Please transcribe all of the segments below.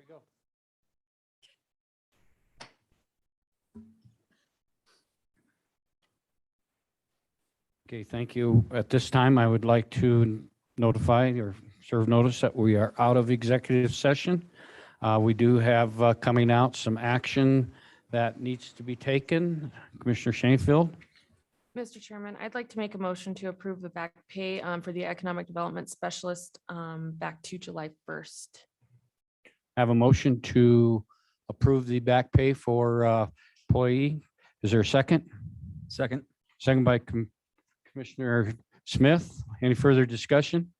we go. Okay, thank you. At this time, I would like to notify or serve notice that we are out of executive session. We do have coming out some action that needs to be taken. Commissioner Shanefield. Mr. Chairman, I'd like to make a motion to approve the back pay for the Economic Development Specialist back to July 1st. I have a motion to approve the back pay for employee. Is there a second? Second. Second by Commissioner Smith. Any further discussion?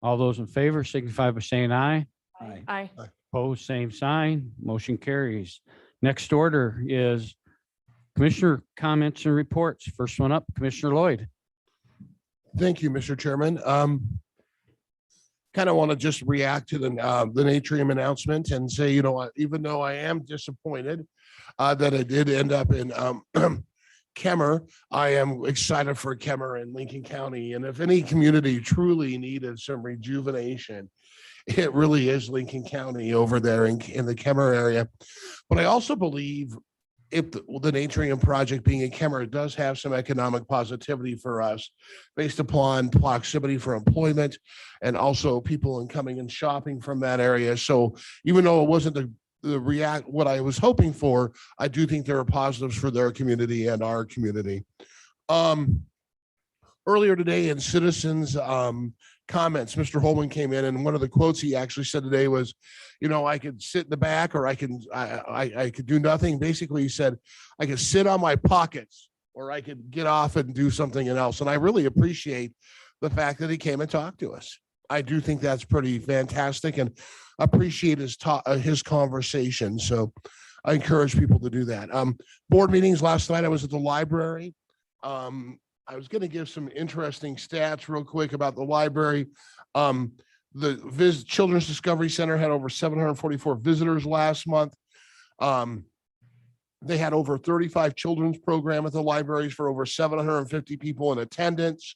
All those in favor signify by saying aye. Aye. Aye. Opposed, same sign. Motion carries. Next order is Commissioner comments and reports. First one up, Commissioner Lloyd. Thank you, Mr. Chairman. Kind of want to just react to the Natrium announcement and say, you know, even though I am disappointed that it did end up in Kemmer, I am excited for Kemmer in Lincoln County. And if any community truly needed some rejuvenation, it really is Lincoln County over there in the Kemmer area. But I also believe if the Natrium project being in Kemmer does have some economic positivity for us based upon proximity for employment and also people coming and shopping from that area. So even though it wasn't what I was hoping for, I do think there are positives for their community and our community. Earlier today in citizens comments, Mr. Holman came in and one of the quotes he actually said today was, you know, I could sit in the back or I could do nothing. Basically, he said, I could sit on my pockets or I could get off and do something else. And I really appreciate the fact that he came and talked to us. I do think that's pretty fantastic and appreciate his conversation. So I encourage people to do that. Board meetings last night, I was at the library. I was going to give some interesting stats real quick about the library. The Children's Discovery Center had over 744 visitors last month. They had over 35 children's program at the libraries for over 750 people in attendance.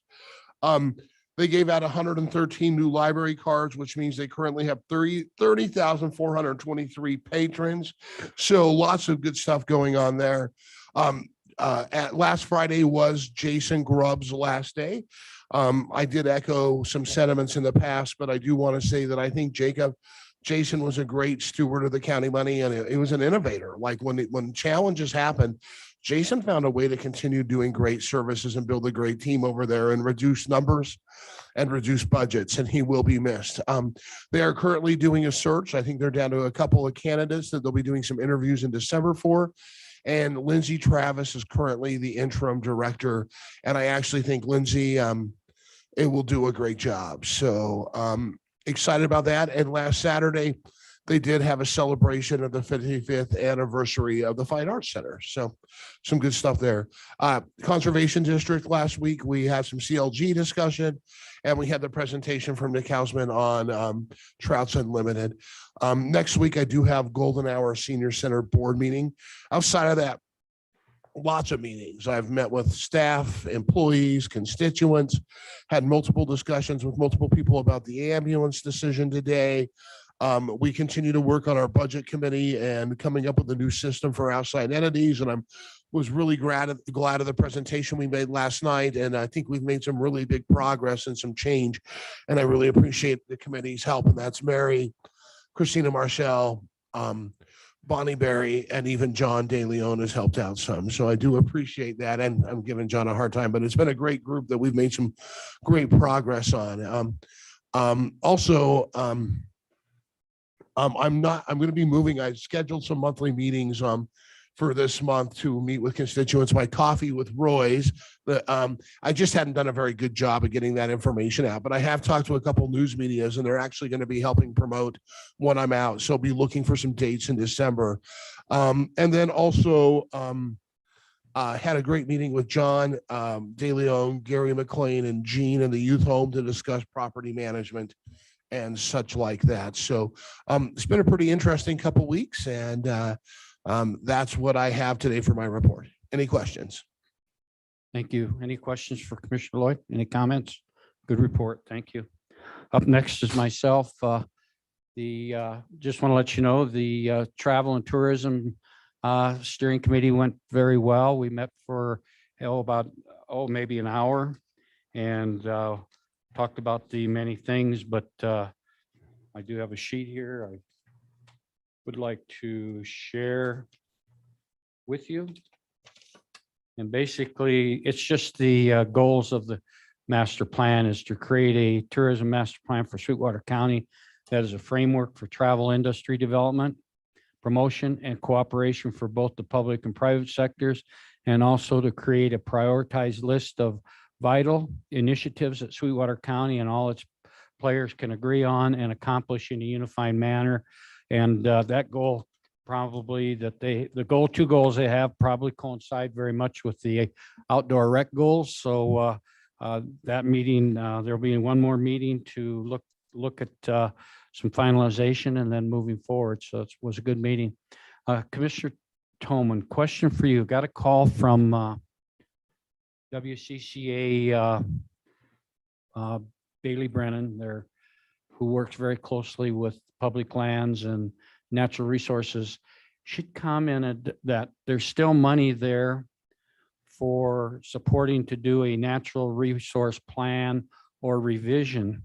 They gave out 113 new library cards, which means they currently have 30,423 patrons. So lots of good stuff going on there. At last Friday was Jason Grubb's last day. I did echo some sentiments in the past, but I do want to say that I think Jason was a great steward of the county money, and he was an innovator. Like when challenges happened, Jason found a way to continue doing great services and build a great team over there and reduce numbers and reduce budgets, and he will be missed. They are currently doing a search. I think they're down to a couple of candidates that they'll be doing some interviews in December for. And Lindsay Travis is currently the interim director. And I actually think Lindsay, it will do a great job. So excited about that. And last Saturday, they did have a celebration of the 55th anniversary of the Fine Arts Center. So some good stuff there. Conservation District last week, we had some CLG discussion and we had the presentation from Nick Hausman on Trouts Unlimited. Next week, I do have Golden Hour Senior Center board meeting. Outside of that, lots of meetings. I've met with staff, employees, constituents, had multiple discussions with multiple people about the ambulance decision today. We continue to work on our budget committee and coming up with a new system for outside entities. And was really glad of the presentation we made last night. And I think we've made some really big progress and some change. And I really appreciate the committee's help. And that's Mary, Christina Marshall, Bonnie Berry, and even John De Leon has helped out some. So I do appreciate that. And I'm giving John a hard time, but it's been a great group that we've made some great progress on. I'm going to be moving. I scheduled some monthly meetings for this month to meet with constituents. My coffee with Roy's. I just hadn't done a very good job of getting that information out, but I have talked to a couple news medias and they're actually going to be helping promote when I'm out. So I'll be looking for some dates in December. And then also had a great meeting with John De Leon, Gary McLean, and Jean in the youth home to discuss property management and such like that. So it's been a pretty interesting couple weeks, and that's what I have today for my report. Any questions? Thank you. Any questions for Commissioner Lloyd? Any comments? Good report. Thank you. Up next is myself. Just want to let you know, the Travel and Tourism Steering Committee went very well. We met for, maybe an hour and talked about the many things, but I do have a sheet here I would like to share with you. And basically, it's just the goals of the master plan is to create a tourism master plan for Sweetwater County that is a framework for travel industry development, promotion, and cooperation for both the public and private sectors, and also to create a prioritized list of vital initiatives that Sweetwater County and all its players can agree on and accomplish in a unified manner. And that goal probably two goals they have probably coincide very much with the outdoor rec goals. So that meeting, there'll be one more meeting to look at some finalization and then moving forward. So it was a good meeting. Commissioner Toman, question for you. Got a call from WCCA Bailey Brennan there, who works very closely with public lands and natural resources. She commented that there's still money there for supporting to do a natural resource plan or revision.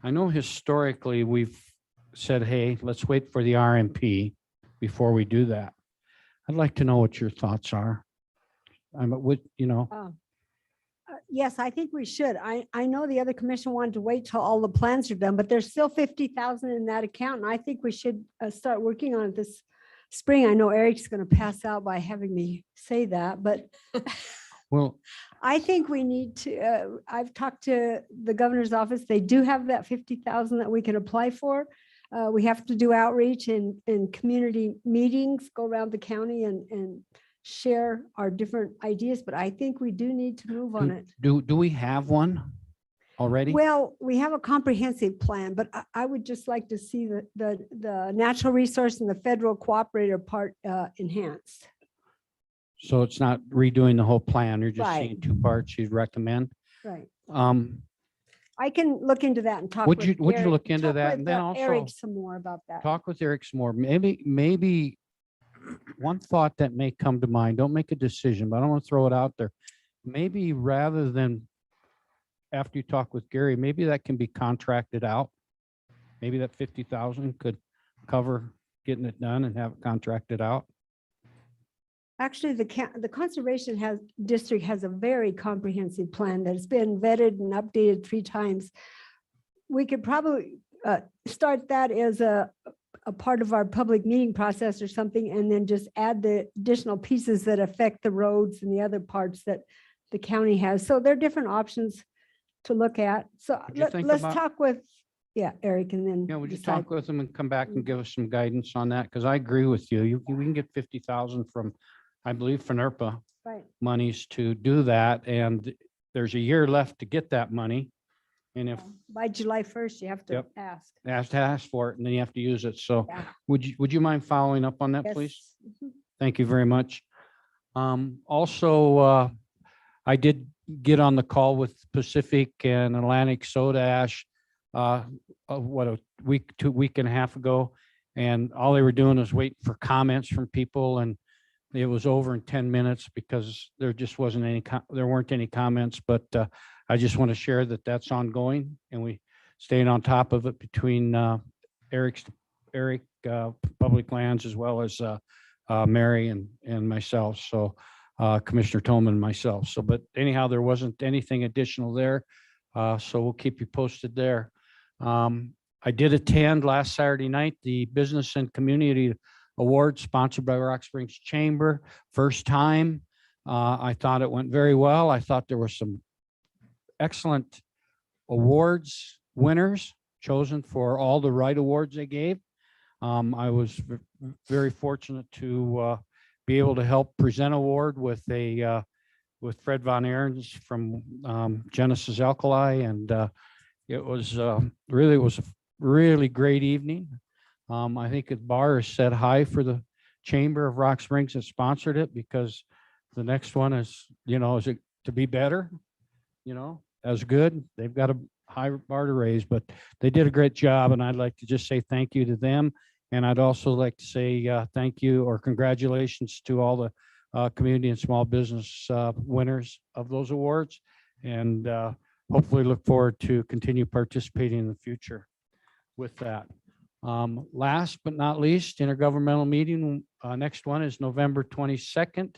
I know historically we've said, hey, let's wait for the RMP before we do that. I'd like to know what your thoughts are. Yes, I think we should. I know the other commission wanted to wait till all the plans are done, but there's still 50,000 in that account. And I think we should start working on it this spring. I know Eric's going to pass out by having me say that, but Well, I think we need to, I've talked to the governor's office. They do have that 50,000 that we can apply for. We have to do outreach and community meetings, go around the county and share our different ideas, but I think we do need to move on it. do we have one already? Well, we have a comprehensive plan, but I would just like to see the natural resource and the federal cooperator part enhanced. So it's not redoing the whole plan. You're just Right. seeing two parts you'd recommend. Right. Um, I can look into that and talk. Would with you Eric- look into talk that? with, And then Eric also some more about that. talk with Eric some more. Maybe one thought that may come to mind, don't make a decision, but I don't want to throw it out there. Maybe rather than after you talk with Gary, maybe that can be contracted out. Maybe that 50,000 could cover getting it done and have it contracted out. Actually, the conservation district has a very comprehensive plan that's been vetted and updated 3 times. We could probably start that as a part of our public meeting process or something, and then just add the additional pieces that affect the roads and the other parts that the county has. So there are different options to look at. So Would you think let's about- talk with, Eric, and then. Yeah, would you decide. talk with them and come back and give us some guidance on that? Because I agree with you. We can get 50,000 from, I believe, FNRPA Right. monies to do that. And there's a year left to get that money. And if By July 1st, you have to Yep. ask. has to ask for it, and then you have to use it. So Yeah. would you mind following up on that, please? Yes. Mhm. Thank you very much. Also, I did get on the call with Pacific and Atlantic Soda Ash, a week and a half ago. And all they were doing was waiting for comments from people, and it was over in 10 minutes because there just wasn't there weren't any comments, but I just want to share that that's ongoing and we staying on top of it between Eric, Public Lands, as well as Mary and myself. So Commissioner Tolman and myself. So, but anyhow, there wasn't anything additional there. So we'll keep you posted there. I did attend last Saturday night, the Business and Community Award sponsored by Rock Springs Chamber. First time. I thought it went very well. I thought there were some excellent awards winners chosen for all the right awards they gave. I was very fortunate to be able to help present award with Fred Von Ahrens from Genesis Alkali, and it was a really great evening. I think the bar is set high for the Chamber of Rock Springs that sponsored it, because the next one is it to be better, as good. They've got high bar to raise, but they did a great job, and I'd like to just say thank you to them. And I'd also like to say thank you or congratulations to all the community and small business winners of those awards. And hopefully look forward to continue participating in the future with that. Last but not least, intergovernmental meeting. Next one is November 22nd.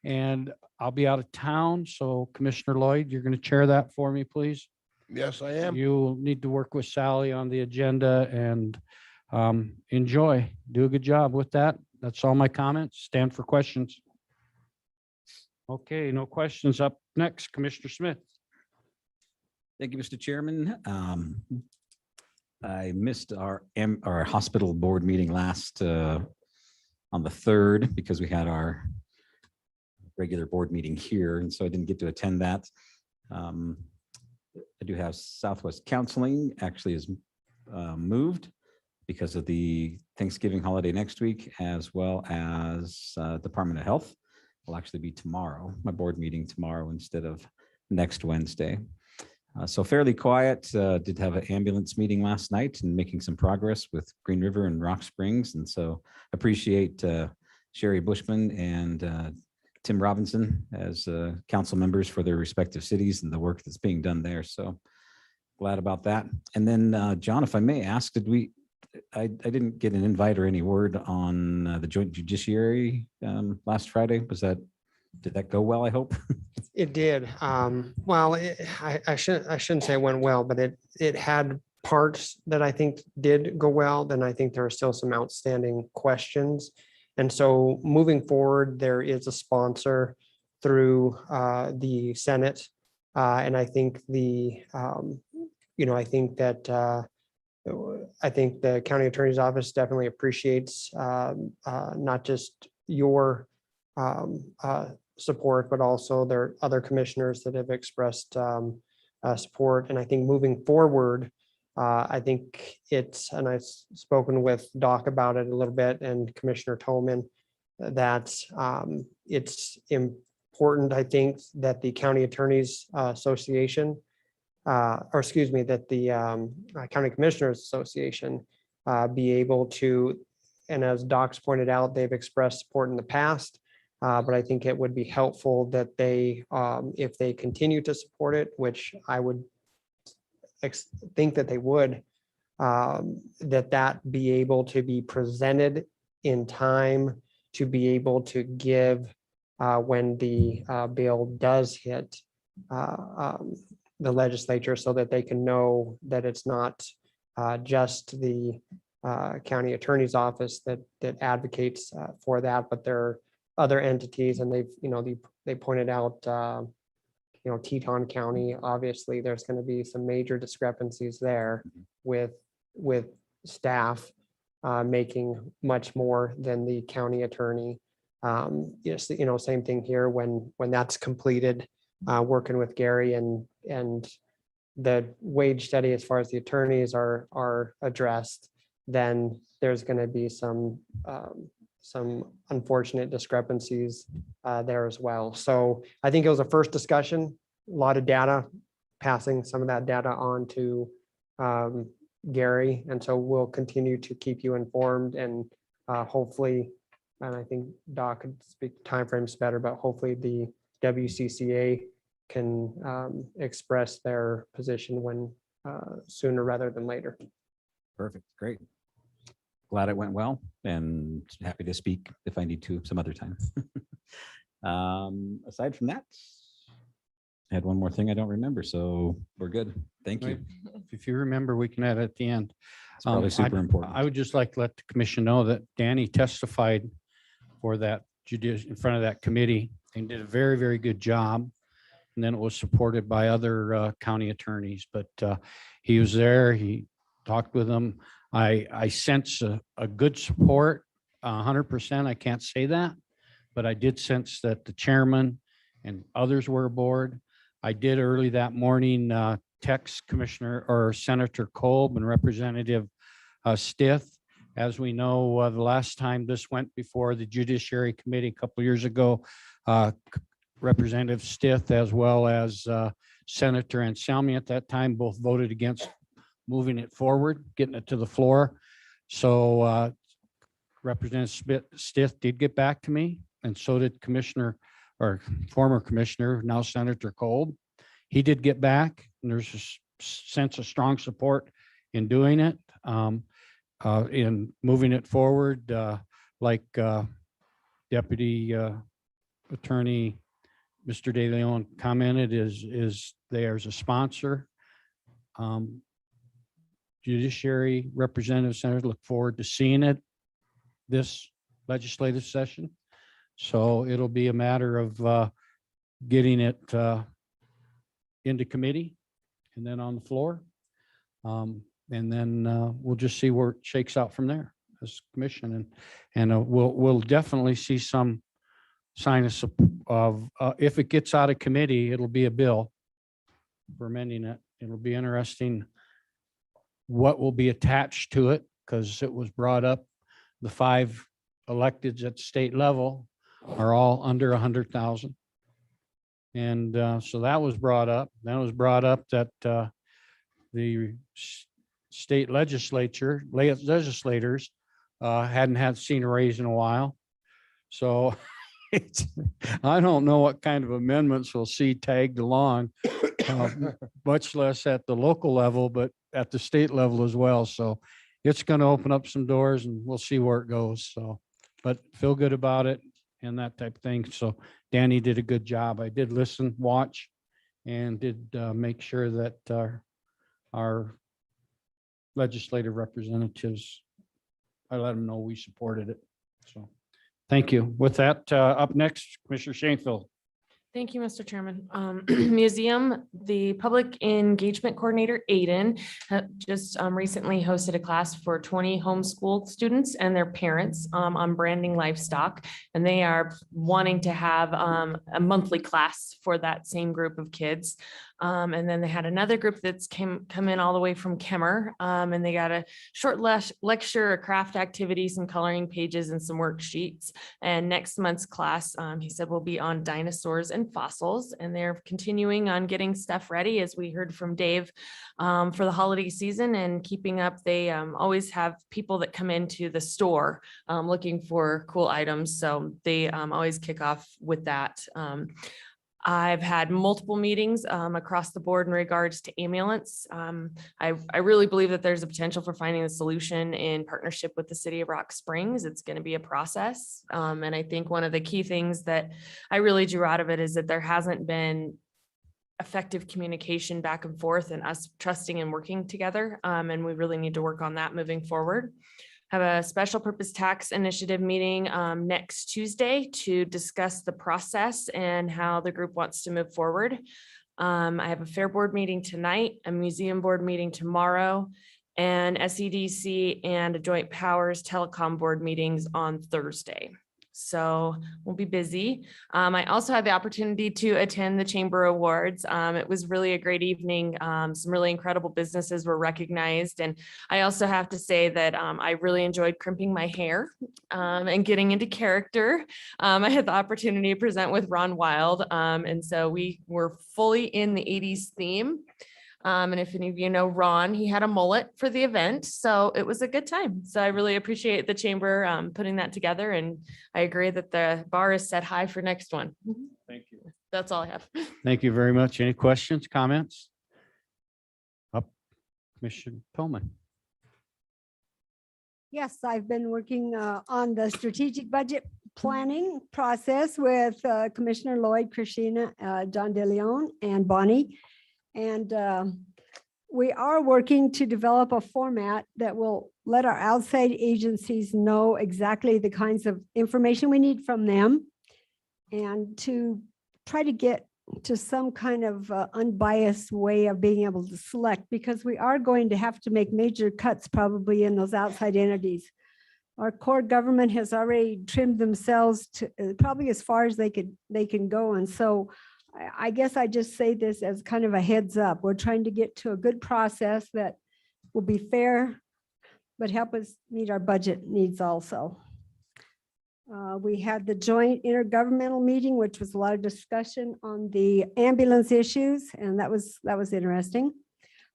And I'll be out of town. So Commissioner Lloyd, you're going to chair that for me, please. Yes, I am. You'll need to work with Sally on the agenda and enjoy. Do a good job with that. That's all my comments. Stand for questions. Okay, no questions. Up next, Commissioner Smith. Thank you, Mr. Chairman. I missed our hospital board meeting last on the 3rd because we had our regular board meeting here, and so I didn't get to attend that. I do have Southwest Counseling actually is moved because of the Thanksgiving holiday next week, as well as Department of Health will actually be tomorrow, my board meeting tomorrow instead of next Wednesday. So fairly quiet. Did have an ambulance meeting last night and making some progress with Green River and Rock Springs. And so appreciate Sherry Bushman and Tim Robinson as council members for their respective cities and the work that's being done there. So glad about that. And then John, if I may ask, I didn't get an invite or any word on the Joint Judiciary last Friday. Did that go well, I hope? It did. Well, I shouldn't say it went well, but it had parts that I think did go well. Then I think there are still some outstanding questions. And so moving forward, there is a sponsor through the Senate. And I think I think the county attorney's office definitely appreciates not just your support, but also there are other commissioners that have expressed support. And I think moving forward, I think and I've spoken with Doc about it a little bit and Commissioner Tolman, that it's important, I think, that the County Attorneys Association, that the County Commissioners Association be able to, and as Doc's pointed out, they've expressed support in the past. But I think it would be helpful that they, if they continue to support it, which I would think that they would, that be able to be presented in time to be able to give when the bill does hit the legislature, so that they can know that it's not just the county attorney's office that advocates for that, but there are other entities, and they pointed out, Teton County, obviously, there's going to be some major discrepancies there with staff making much more than the county attorney. Yes, same thing here when that's completed, working with Gary and the wage study as far as the attorneys are addressed, then there's going to be some unfortunate discrepancies there as well. So I think it was a first discussion, a lot of data, passing some of that data on to Gary. And so we'll continue to keep you informed, and hopefully, and I think Doc could speak timeframes better, but hopefully the WCCA can express their position when sooner rather than later. Perfect. Great. Glad it went well, and happy to speak if I need to some other time. Aside from that, I had one more thing I don't remember, so we're good. Thank you. If you remember, we can add at the end. It's probably super important. I would just like to let the commission know that Danny testified for that in front of that committee and did a very, very good job. And then it was supported by other county attorneys, but he was there. He talked with them. I sense a good support, 100%. I can't say that, but I did sense that the chairman and others were aboard. I did early that morning text Commissioner or Senator Kolb and Representative Stith. As we know, the last time this went before the Judiciary Committee a couple of years ago, Representative Stith as well as Senator Anselmi at that time both voted against moving it forward, getting it to the floor. So Representative Stith did get back to me, and so did former Commissioner, now Senator Kolb. He did get back, and there's a sense of strong support in doing it, in moving it forward, like Deputy Attorney Mr. De Leon commented, is there's a sponsor. Judiciary representative senators look forward to seeing it this legislative session. So it'll be a matter of getting it into committee and then on the floor. And then we'll just see where it shakes out from there as commission. And we'll definitely see some sign of if it gets out of committee, it'll be a bill for amending it. It'll be interesting what will be attached to it, because it was brought up, the 5 electeds at state level are all under 100,000. And so that was brought up. That was brought up that the state legislators hadn't seen a raise in a while. So I don't know what kind of amendments we'll see tagged along, much less at the local level, but at the state level as well. So it's going to open up some doors, and we'll see where it goes. So, but feel good about it and that type of thing. So Danny did a good job. I did listen, watch, and did make sure that our legislative representatives, I let them know we supported it. So thank you. With that, up next, Commissioner Shanefield. Thank you, Mr. Chairman. Museum, the Public Engagement Coordinator, Aiden, just recently hosted a class for 20 homeschool students and their parents on branding livestock. And they are wanting to have a monthly class for that same group of kids. And then they had another group that's come in all the way from Kemmer, and they got a short lecture, a craft activity, some coloring pages, and some worksheets. And next month's class, he said, will be on dinosaurs and fossils, and they're continuing on getting stuff ready, as we heard from Dave, for the holiday season and keeping up. They always have people that come into the store looking for cool items, so they always kick off with that. I've had multiple meetings across the board in regards to ambulance. I really believe that there's a potential for finding a solution in partnership with the city of Rock Springs. It's going to be a process. And I think one of the key things that I really drew out of it is that there hasn't been effective communication back and forth and us trusting and working together. And we really need to work on that moving forward. Have a special purpose tax initiative meeting next Tuesday to discuss the process and how the group wants to move forward. I have a fair board meeting tonight, a museum board meeting tomorrow, and SEDC and a joint powers telecom board meetings on Thursday. So we'll be busy. I also had the opportunity to attend the Chamber Awards. It was really a great evening. Some really incredible businesses were recognized. And I also have to say that I really enjoyed crimping my hair and getting into character. I had the opportunity to present with Ron Wild. And so we were fully in the 80s theme. And if any of you know Ron, he had a mullet for the event. So it was a good time. So I really appreciate the chamber putting that together. And I agree that the bar is set high for next one. Thank you. That's all I have. Thank you very much. Any questions, comments? Up, Commissioner Pillman. Yes, I've been working on the strategic budget planning process with Commissioner Lloyd, Christina, John DeLeon, and Bonnie. And we are working to develop a format that will let our outside agencies know exactly the kinds of information we need from them, and to try to get to some kind of unbiased way of being able to select, because we are going to have to make major cuts probably in those outside entities. Our core government has already trimmed themselves to probably as far as they can go. And so I guess I just say this as kind of a heads up. We're trying to get to a good process that will be fair, but help us meet our budget needs also. We had the joint intergovernmental meeting, which was a lot of discussion on the ambulance issues, and that was interesting.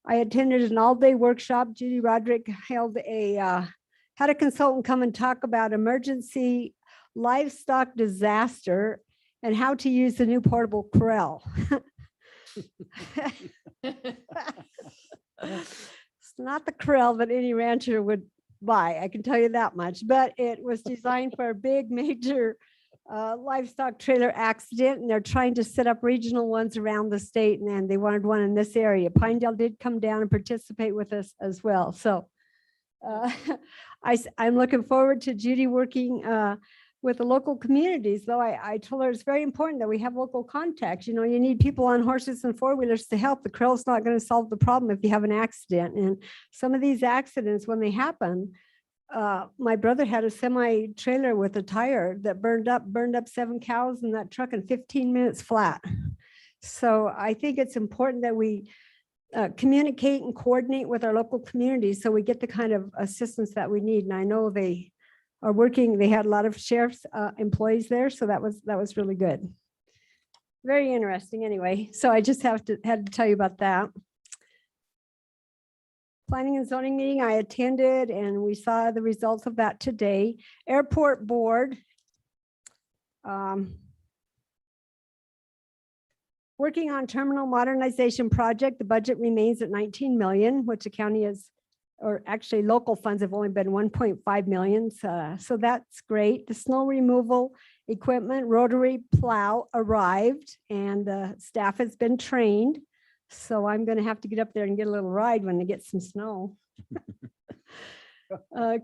I attended an all-day workshop. Judy Roderick held had a consultant come and talk about emergency livestock disaster and how to use the new portable corral. It's not the corral that any rancher would buy, I can tell you that much, but it was designed for a big major livestock trailer accident, and they're trying to set up regional ones around the state, and they wanted one in this area. Pinedale did come down and participate with us as well. So I'm looking forward to Judy working with the local communities, though I told her it's very important that we have local contacts. You know, you need people on horses and four-wheelers to help. The corral's not going to solve the problem if you have an accident. And some of these accidents, when they happen, my brother had a semi trailer with a tire that burned up 7 cows in that truck in 15 minutes flat. So I think it's important that we communicate and coordinate with our local communities so we get the kind of assistance that we need. And I know they are working, they had a lot of sheriff's employees there. So that was really good. Very interesting anyway. So I just had to tell you about that. Planning and zoning meeting I attended, and we saw the results of that today. Airport board. Working on terminal modernization project, the budget remains at 19 million, which the county is, or actually local funds have only been 1.5 million. So that's great. The snow removal equipment, rotary plow arrived, and the staff has been trained. So I'm going to have to get up there and get a little ride when they get some snow.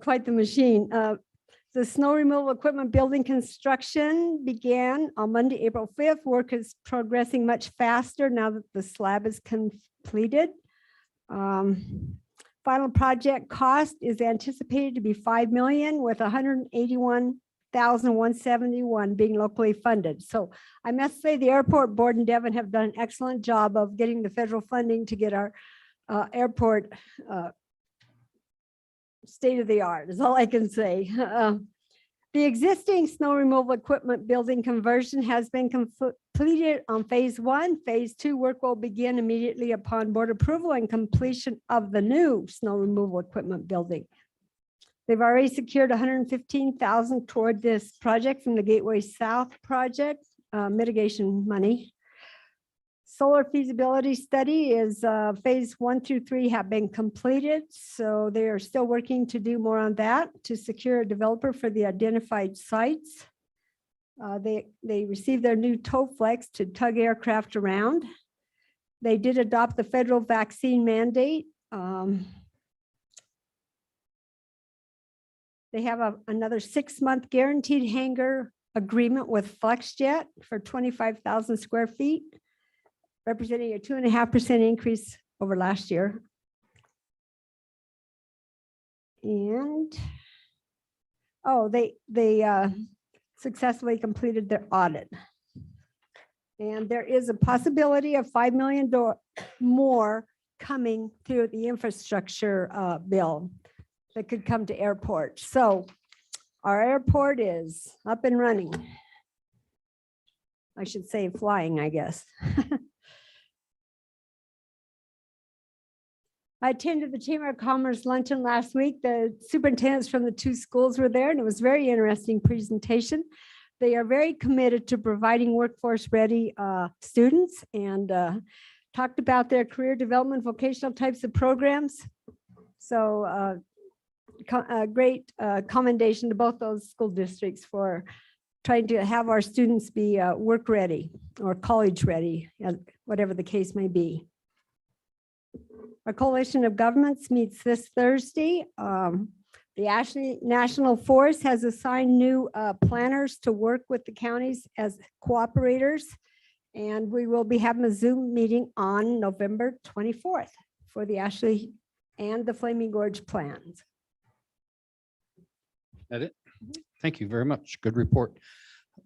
Quite the machine. The snow removal equipment building construction began on Monday, April 5th. Work is progressing much faster now that the slab is completed. Final project cost is anticipated to be 5 million, with 181,171 being locally funded. So I must say the airport board and Devon have done an excellent job of getting the federal funding to get our airport state of the art is all I can say. The existing snow removal equipment building conversion has been completed on phase 1. Phase 2 work will begin immediately upon board approval and completion of the new snow removal equipment building. They've already secured 115,000 toward this project from the Gateway South project mitigation money. Solar feasibility study is phase 1 through 3 have been completed. So they are still working to do more on that to secure a developer for the identified sites. They received their new TowFlex to tug aircraft around. They did adopt the federal vaccine mandate. They have another 6-month guaranteed hangar agreement with FlexJet for 25,000 square feet, representing a 2.5% increase over last year. And, they successfully completed their audit. And there is a possibility of $5 million more coming through the infrastructure bill that could come to airport. So our airport is up and running. I should say flying, I guess. I attended the Chamber of Commerce luncheon last week. The superintendents from the 2 schools were there, and it was a very interesting presentation. They are very committed to providing workforce ready students, and talked about their career development, vocational types of programs. So great commendation to both those school districts for trying to have our students be work ready or college ready, whatever the case may be. Our coalition of governments meets this Thursday. The Ashley National Forest has assigned new planners to work with the counties as cooperators. And we will be having a Zoom meeting on November 24th for the Ashley and the Flaming Gorge plans. That it? Thank you very much. Good report.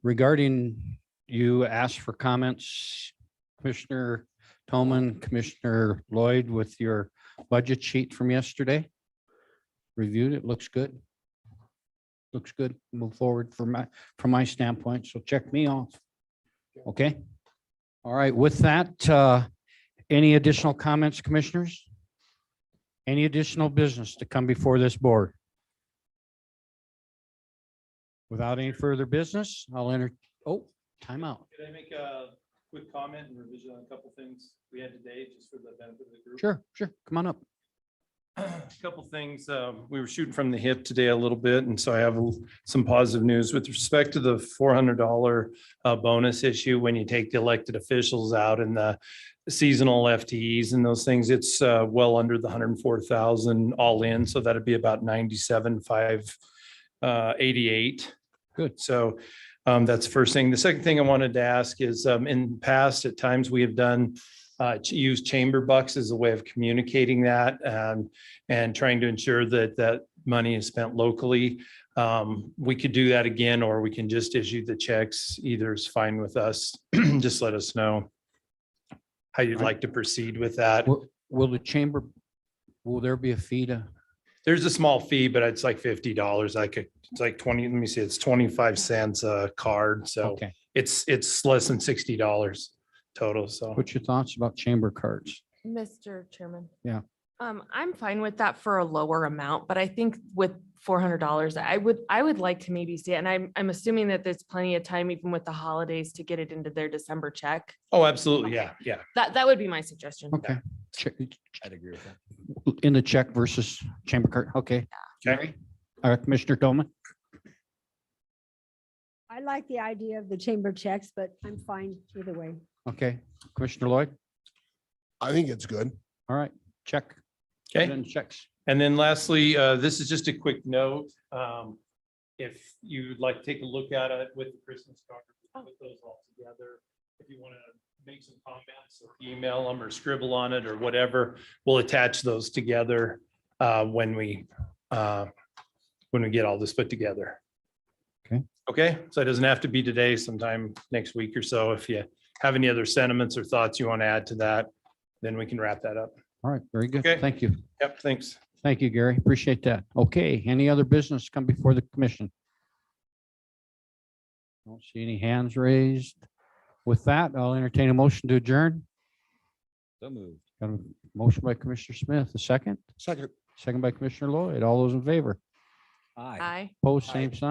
Regarding, you asked for comments, Commissioner Tolman, Commissioner Lloyd, with your budget sheet from yesterday. Reviewed it, looks good. looks good. Move forward from my standpoint. So check me off. Okay. All right. With that, any additional comments, commissioners? Any additional business to come before this board? Without any further business, I'll timeout. Could I make a quick comment and revision on a couple things we had today, just for the benefit of the group? Sure. Come on up. A couple things, we were shooting from the hip today a little bit, and so I have some positive news with respect to the $400 bonus issue. When you take the elected officials out and the seasonal FTEs and those things, it's well under the 104,000 all in, so that'd be about 97,588. Good. So that's the first thing. The second thing I wanted to ask is, in the past, at times we have done use chamber bucks as a way of communicating that and trying to ensure that that money is spent locally. We could do that again, or we can just issue the checks. Either is fine with us. Just let us know how you'd like to proceed with that. Will there be a fee to? There's a small fee, but it's like $50. It's like 20, let me see, it's 25 cents a card. So Okay. it's less than $60 total. So. What's your thoughts about chamber cards? Mr. Chairman. Yeah. I'm fine with that for a lower amount, but I think with $400, I would like to maybe see it. And I'm assuming that there's plenty of time, even with the holidays, to get it into their December check. Oh, absolutely. Yeah. Yeah. That would be my suggestion. Okay. I'd agree with that. In the check versus chamber card. Okay. Okay. All right, Commissioner Doman. I like the idea of the chamber checks, but I'm fine either way. Okay. Commissioner Lloyd. I think it's good. All right. Check. Okay. Put in checks. And then lastly, this is just a quick note. If you'd like to take a look at it with the Christmas card, put those all together. If you want to make some comments or email them or scribble on it or whatever, we'll attach those together when we get all this put together. Okay. Okay, so it doesn't have to be today, sometime next week or so. If you have any other sentiments or thoughts you want to add to that, then we can wrap that up. All right. Very good. Okay. Thank you. Yep, thanks. Thank you, Gary. Appreciate that. Okay. Any other business come before the commission? Don't see any hands raised. With that, I'll entertain a motion to adjourn. So moved. Got a motion by Commissioner Smith, a second Second. by Commissioner Lloyd. All those in favor? Aye. Aye. Opposed, same sign.